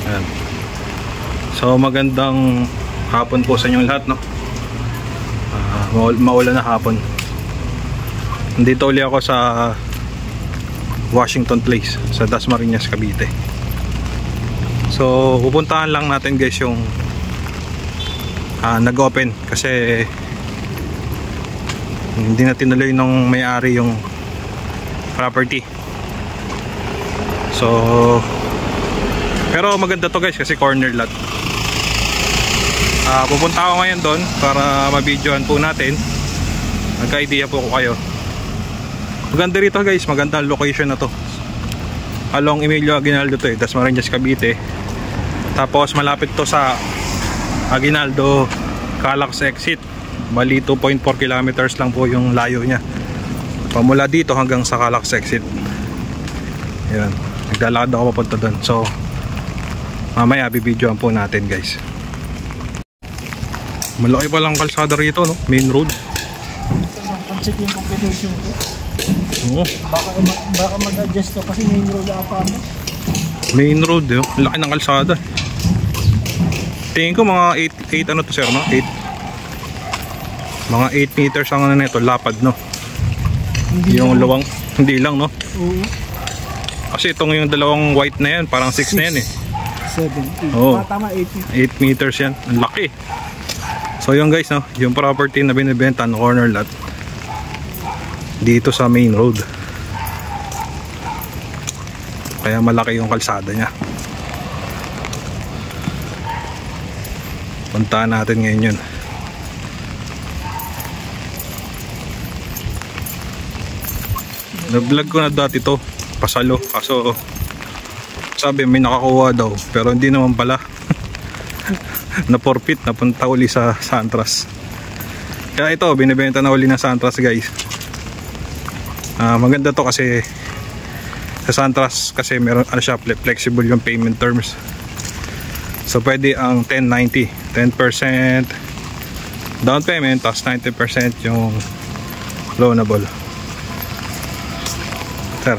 Ayan. So magandang hapon po sa inyong lahat, no? Maulan na hapon. Nandito ulit ako sa Washington Place sa Dasmariñas, Cavite. So pupuntahan lang natin guys yung nag-open kasi hindi na tinuloy nung may-ari yung property. So pero maganda to guys kasi corner lot. Pupunta ako ngayon doon para ma-videoan po natin. Nagka-idea po ko kayo. Maganda rito guys, maganda ang location na to. Along Emilio Aguinaldo to, Dasmariñas, Cavite. Tapos malapit to sa Aguinaldo Calax exit. Bali 2.4 kilometers lang po yung layo niya. Pamula dito hanggang sa Calax exit. Ayan, naglalakad ako papunta doon. So mamaya bibidyoan po natin guys. Malaki pa lang kalsada rito, no? Main road. Check yung combination ko. Oo. Baka mag-adjust to kasi main road apa mo. Main road, eh. Laki ng kalsada. Tingin ko mga 8 ano to sir, no? 8. Mga 8 meters ang ano nito, lapad, no? Hindi yung luwang, hindi lang, no? Oo. Kasi itong yung dalawang white na yan, parang 6 na yan eh. 7, 8. Oo. Tama, 8 meters yan. Ang laki. So yung guys, no? Yung property na binibenta ng corner lot dito sa main road. Kaya malaki yung kalsada niya. Puntahan natin ngayon yun. Na-vlog ko na dati to, pasalo. Kaso sabi may nakakuha daw, pero hindi naman pala. Na forfeit, napunta uli sa Santras. Kaya ito, binibenta na uli ng Santras guys. Maganda to kasi sa Santras kasi meron ano siya, flexible yung payment terms. So pwede ang 1090, 10% down payment tapos 90% yung loanable. Sir,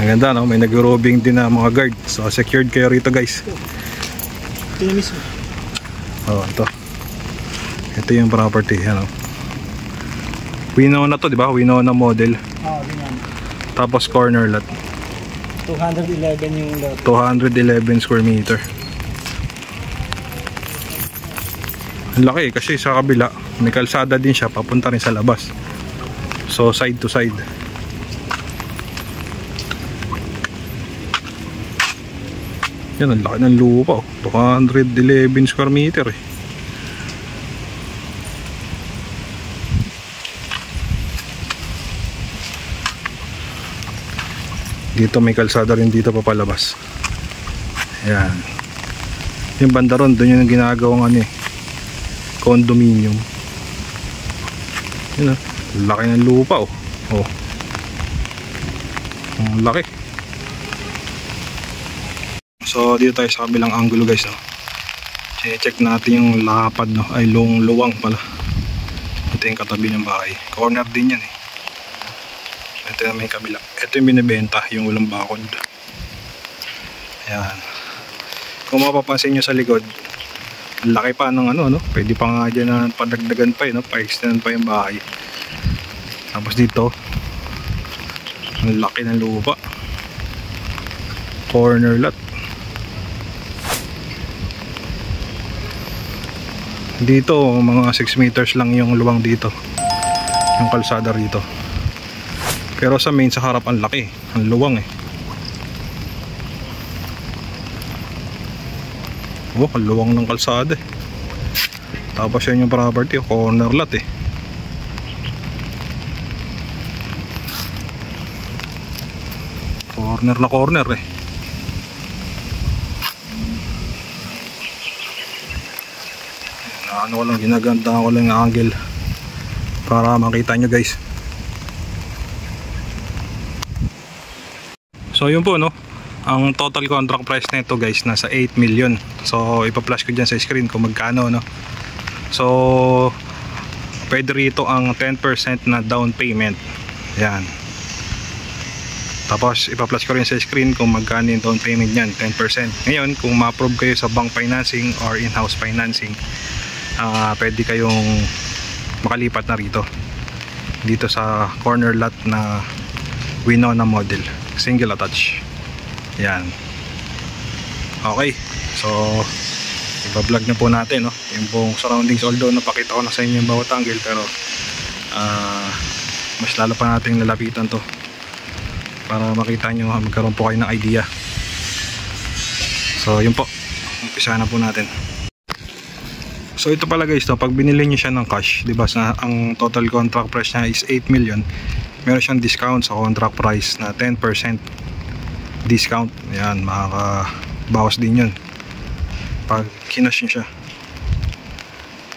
maganda, no? May nag-robing din na mga guard. So secured kayo rito guys. Ito mismo. Oh, ito yung property, ano. Winona to, di ba? Winona model. Winona. Tapos corner lot. 211 yung lot. 211 square meter. Ang laki kasi sa kabila may kalsada din siya papunta rin sa labas. So side to side. Yan, ang laki ng lupa, oh. 211 square meter eh. Dito may kalsada rin dito papalabas. Ayan. Yung banda ron, doon yung ginagawang ano eh, condominium. Yun, laki ng lupa, oh. Oh. Ang laki. So dito tayo sa kabilang angulo guys, no? Check natin yung lapad, no? Ay luwang pala. Ito yung katabi ng bahay. Corner din yan eh. Ito yung may kabila. Ito yung binibenta, yung walang bakod. Ayan. Kung mapapansin nyo sa likod, laki pa ng ano, no? Pwede pa nga dyan na padagdagan pa, no? Pa-extend pa yung bahay. Tapos dito, ang laki ng lupa. Corner lot. Dito, mga 6 meters lang yung luwang dito. Yung kalsada rito. Pero sa main, sa harap, ang laki, ang luwang eh. Oh, ang luwang ng kalsada eh. Tapos yan yung property, corner lot eh. Corner na corner eh. Ano ko lang, ginaganda ko lang yung angle para makita nyo guys. So yun po, no, ang total contract price nito guys nasa 8 million. So ipa-flash ko dyan sa screen kung magkano, no. So pwede rito ang 10% na down payment. Yan. Tapos ipa-flash ko rin sa screen kung magkano yung down payment niyan, 10%. Ngayon, kung ma-approve kayo sa bank financing or in-house financing, pwede kayong makalipat na rito. Dito sa corner lot na Winona model, single attach. Yan. Okay. So ipa-vlog na po natin, no, yung buong surroundings. Although napakita ko na sa inyo yung bawat angle, pero mas lalo pa natin lalapitan to para makita nyo, magkaroon po kayo ng idea. So yun po, umpisa na po natin. So ito pala guys, no, pag binili nyo siya ng cash, diba, ang total contract price niya is 8 million, meron siyang discount sa contract price na 10% discount. Ayan, makakabawas din yun pag kinash nyo siya.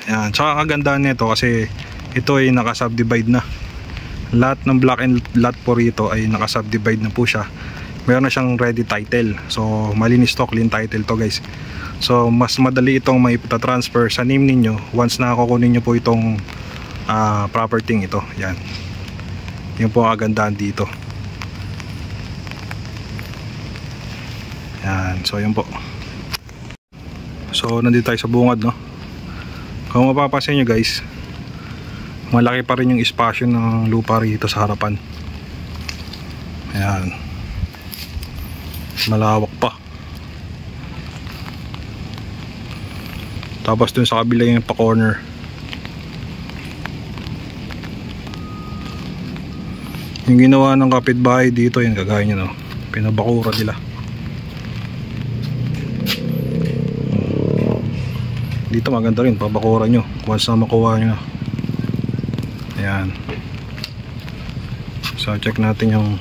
Ayan, tsaka kagandaan nito kasi ito ay naka-subdivide na. Lahat ng block and lot po rito ay naka-subdivide na po siya. Meron na siyang ready title. So malinis to, clean title to guys. So mas madali itong maipa-transfer sa name ninyo once na kukunin nyo po itong property ito. Yan. Yun po ang kagandaan dito. Yan. So yun po. So nandito tayo sa bungad, no. Kung mapapansin nyo guys, malaki pa rin yung espasyo ng lupa rito sa harapan. Ayan, malawak pa. Tapos dun sa kabila yung pa corner. Yung ginawa ng kapitbahay dito, yung kagaya nyo, no, pinabakura nila. Dito maganda rin, pabakura nyo once na makuha nyo. Ayan. So check natin yung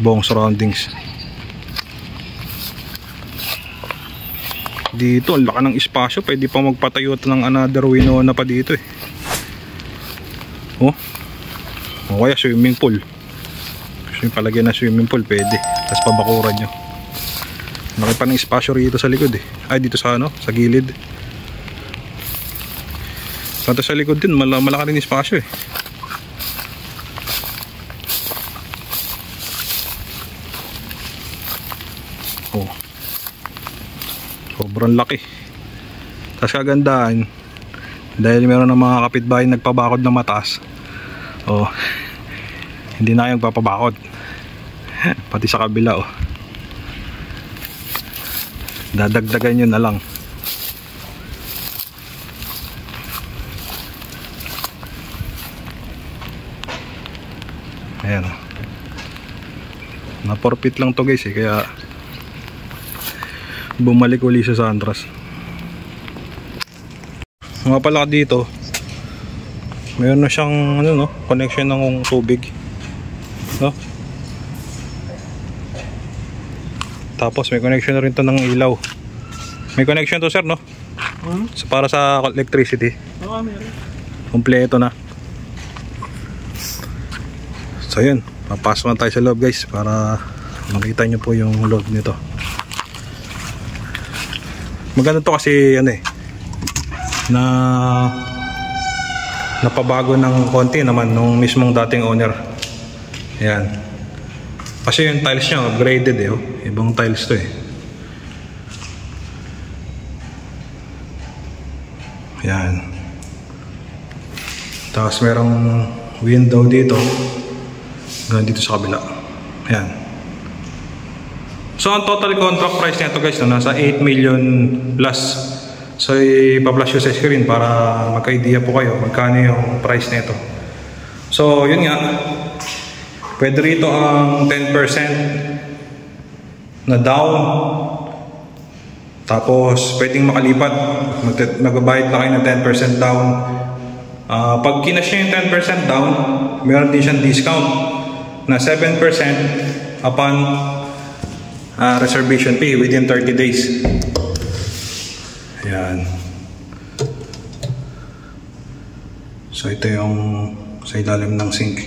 buong surroundings. Dito ang laki ng espasyo, pwede pa magpatayo ng another Winona pa dito eh. Oh, o kaya swimming pool. Gusto yung palagyan na swimming pool, pwede. Tapos pabakuran nyo. Laki pa ng espasyo rito sa likod eh. Ay, dito sa ano, sa gilid. Pati sa likod din, malaki rin espasyo eh. Oh, sobrang laki. Tapos kagandaan, dahil meron ng mga kapitbahay nagpabakod na mataas, oh, hindi na yung papabakod. Pati sa kabila, oh, dadagdagan nyo na lang. Ayan, na 4 feet lang to guys eh, kaya bumalik uli sa Sandras. Mga pala dito, mayroon na siyang ano, no, connection ng tubig, no? Tapos may connection na rin to ng ilaw. May connection to sir, no? So, para sa electricity. Oo, meron. Kompleto na. So yun, papasok na tayo sa loob guys para makita nyo po yung loob nito. Maganda to kasi ano eh, na napabago ng konti naman nung mismong dating owner. Ayan. Kasi yung tiles niya upgraded eh, oh. Ibang tiles to eh. Ayan. Tapos merong window dito. Ganun dito sa kabila. Ayan. So ang total contract price nito guys, no, nasa 8 million plus. So ipa-flash yung sa screen para magka-idea po kayo magkano yung price nito. So yun nga, pwede rito ang 10% na down. Tapos pwedeng makalipat, magbabayad na kayo ng 10% down. Pag kinash nyo yung 10% down, meron din siyang discount na 7% upon reservation fee within 30 days. Ayan. So ito yung sa ilalim ng sink.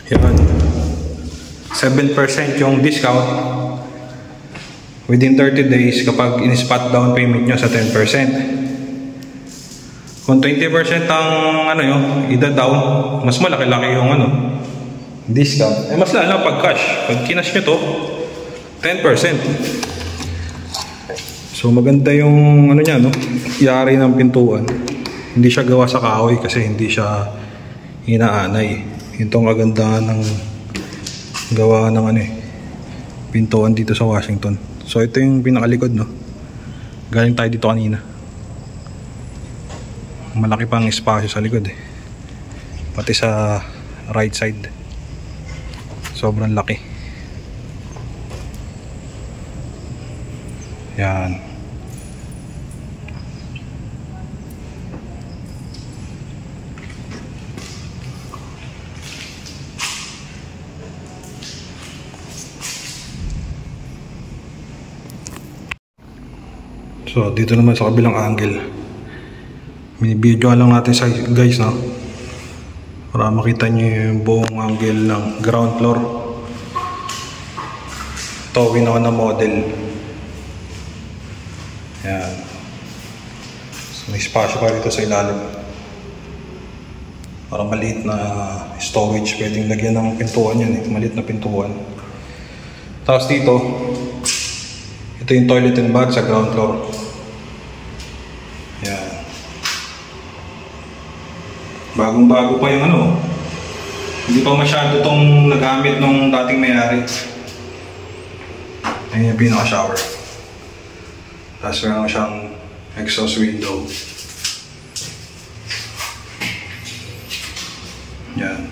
Ayan. 7% yung discount within 30 days kapag in-spot down payment nyo sa 10%. Kung 20% ang ano yun, ida-down, mas malaki-laki yung ano, discount. Mas lalo pag cash. Pag kinash nyo to, 10%. So maganda yung ano niya, no? Yari ng pintuan. Hindi siya gawa sa kahoy kasi hindi siya inaanay. Itong kagandahan ng gawa ng ano pintuan dito sa Washington. So ito yung pinakalikod, no? Galing tayo dito kanina. Malaki pang espasyo sa likod pati sa right side. Sobrang laki. Yan. So dito naman sa kabilang angle, minibidyo lang natin sa guys, no? Para makita nyo yung buong angle ng ground floor. Ito ginawa na model. Yan. So, may spasyo pa dito sa ilalim. Parang maliit na storage, pwedeng lagyan ng pintuan yan maliit na pintuan. Tapos dito, ito yung toilet and bath sa ground floor. Yan. Bagong-bago pa yung ano. Hindi pa masyado itong nagamit nung dating may-ari. Ayun yung pinaka-shower. Tapos meron siyang exhaust window. Yan.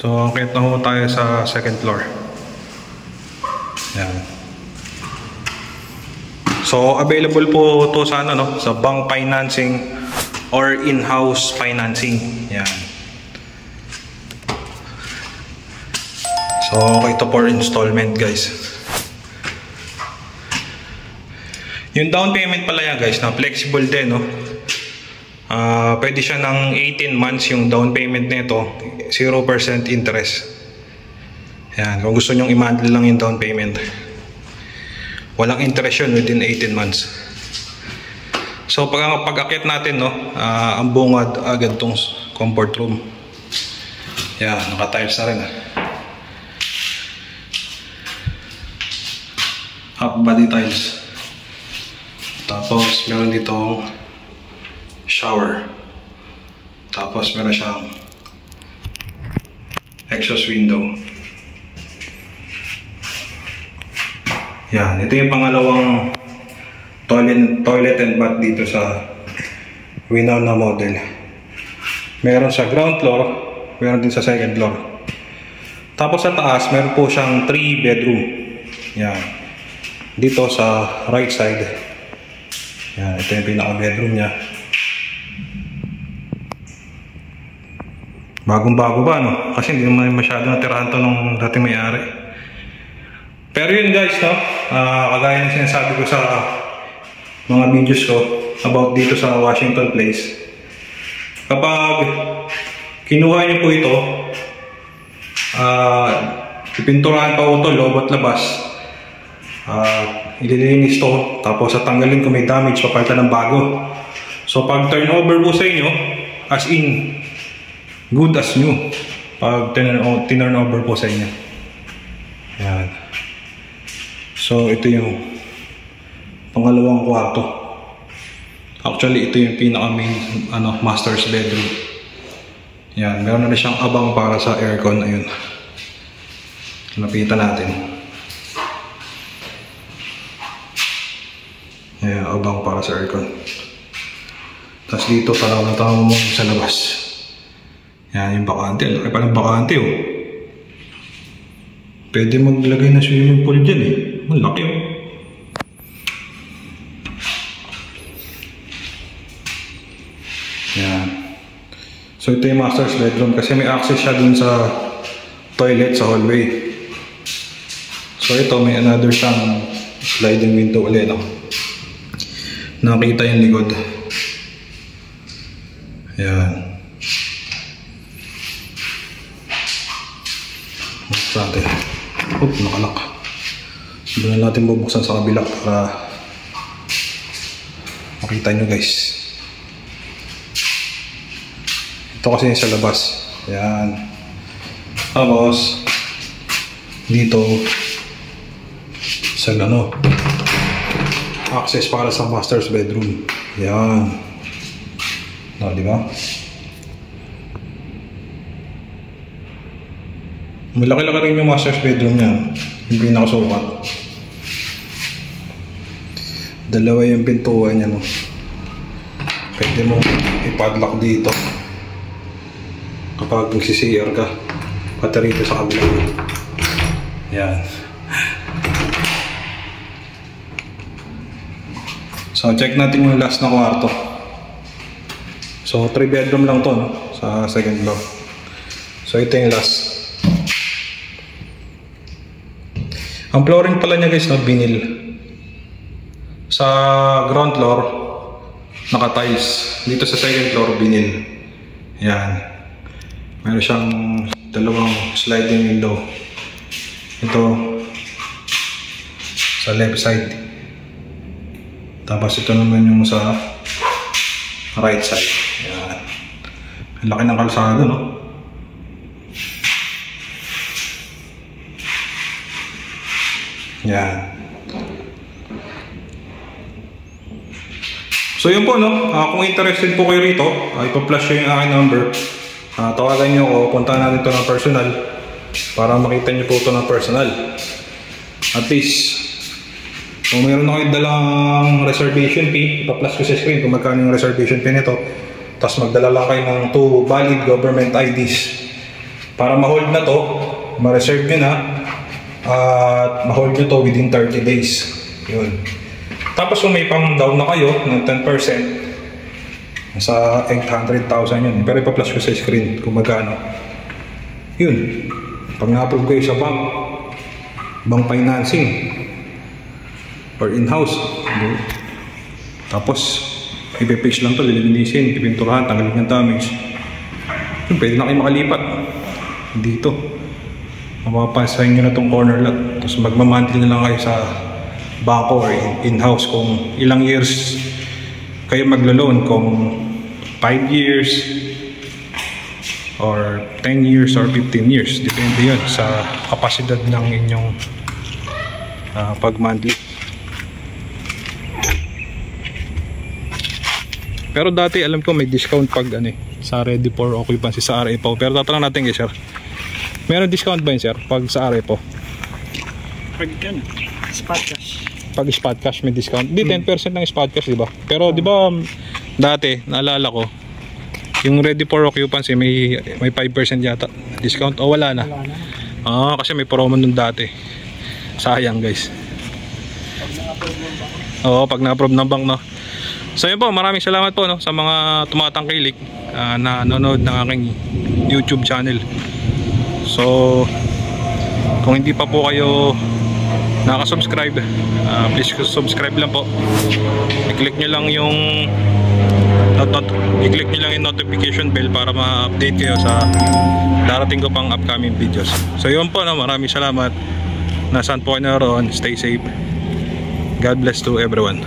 So, akit na ho tayo sa second floor. Yan. So, available po to sa ano, no? Sa bank financing or in-house financing. Yan. So, okay to for installment, guys. Yung down payment pala yan, guys, na flexible din, no? Pwede siya ng 18 months yung down payment nito, 0% interest. Yan, kung gusto nyong i-monthly lang yung down payment. Walang interest yun within 18 months. So pag-akit natin, no, ang bungad agad tong comfort room. Yan, naka-tiles na rin. Half body tiles. Tapos meron dito shower. Tapos meron siyang exhaust window. Yan, ito yung pangalawang toilet and bath dito sa Winona model. Meron sa ground floor, meron din sa second floor. Tapos sa taas, meron po siyang 3 bedroom. Yan. Dito sa right side. Yan, ito yung pinaka bedroom niya. Bagong-bago ba, no? Kasi hindi naman masyado natirahan to nung dating may-ari. Pero yun, guys, no? Kagaya ng sinasabi ko sa mga videos ko about dito sa Washington Place. Kapag kinuha niyo po ito, ipinturahan pa po ito, loob at labas. Ililinis to, tapos tatanggalin kung may damage, papalitan ng bago. So pag turnover po sa inyo, as in good as new, pag turn over po sa inyo. Yan. So ito yung pangalawang kwarto. Actually ito yung pinaka main master's bedroom. Yan, meron na siyang abang para sa aircon. Ayun, lapitan natin. Ayan, abang para sa aircon. Tapos dito talagang mo sa labas. Yan yung bakante. Laki pa ng bakante, oh. Pwede maglagay na swimming pool dyan, eh. Malaki, oh. Yan. So ito yung master's bedroom kasi may access siya dun sa toilet sa hallway. So So ito, may another siyang sliding window ulit, no? Nakita yung likod. Ayan. Buksan natin. Oop, nakalak. Doon natin bubuksan sa kabila para makita nyo guys. Ito kasi sa labas. Ayan. Tapos dito sa access para sa master's bedroom. Ayan. No, di ba? Malaki-laki rin yung master's bedroom niya. Yung pinakasukat. Dalawa yung pintuan niya, no? Pwede mo ipadlock dito kapag magsi-CR ka. Pati rito sa kabila. Yan. So, check natin yung last na kwarto. So, 3 bedroom lang to, no? Sa second floor. So, ito yung last. Ang flooring pala niya guys, no, vinyl. Sa ground floor, naka-tiles. Dito sa second floor, vinyl. Yan. Meron siyang dalawang sliding window. Ito sa left side. Tapos ito naman yung sa right side. Yan. Ang laki ng kalsada, no? Yan. So yun po, no? Kung interested po kayo rito, ipa-flash yung aking number. Tawagan nyo o puntahan natin ito ng personal para makita nyo po ito ng personal. At least kung mayroon na kayo dalang reservation fee, ipa-flash ko sa screen kung magkano yung reservation fee nito. Tapos magdala lang kayo ng 2 valid government IDs para ma-hold na to, ma-reserve nyo na, at ma-hold nyo to within 30 days. Yun. Tapos kung may pang-down na kayo ng 10%, sa 800,000 yun. Pero ipa-flash ko sa screen kung magkano. Yun. Pag na-approve kayo sa bank financing or in-house, tapos ipipix lang to, lilinisin, pipinturahan, tanggalin yung damage. Yun, pwede na kayo makalipat dito. Mapapasahin nyo na tong corner lot. Tapos magmamonthly na lang kayo sa bangko or in-house kung ilang years kayo maglo-loan, kung 5 years or 10 years or 15 years. Depende yun sa kapasidad ng inyong pag-monthly. Pero dati alam ko may discount pag sa ready for occupancy sa REPO. Pero tatanong natin kay sir, meron discount ba yun sir pag sa REPO? Pag spot cash. Pag spot cash may discount. Di 10% ng spot cash, di ba? Pero di ba dati naalala ko yung ready for occupancy may 5% yata discount o wala na? Wala na. Kasi may promo nun dati. Sayang guys. Pag na-approve ng bank, no. So yun po, maraming salamat po, no, sa mga tumatangkilik na nanonood ng aking YouTube channel. So kung hindi pa po kayo nakasubscribe, please subscribe lang po. I-click nyo lang yung notification bell para ma-update kayo sa darating ko pang upcoming videos. So yun po, no, maraming salamat. Nasaan po kayo naroon, stay safe. God bless to everyone.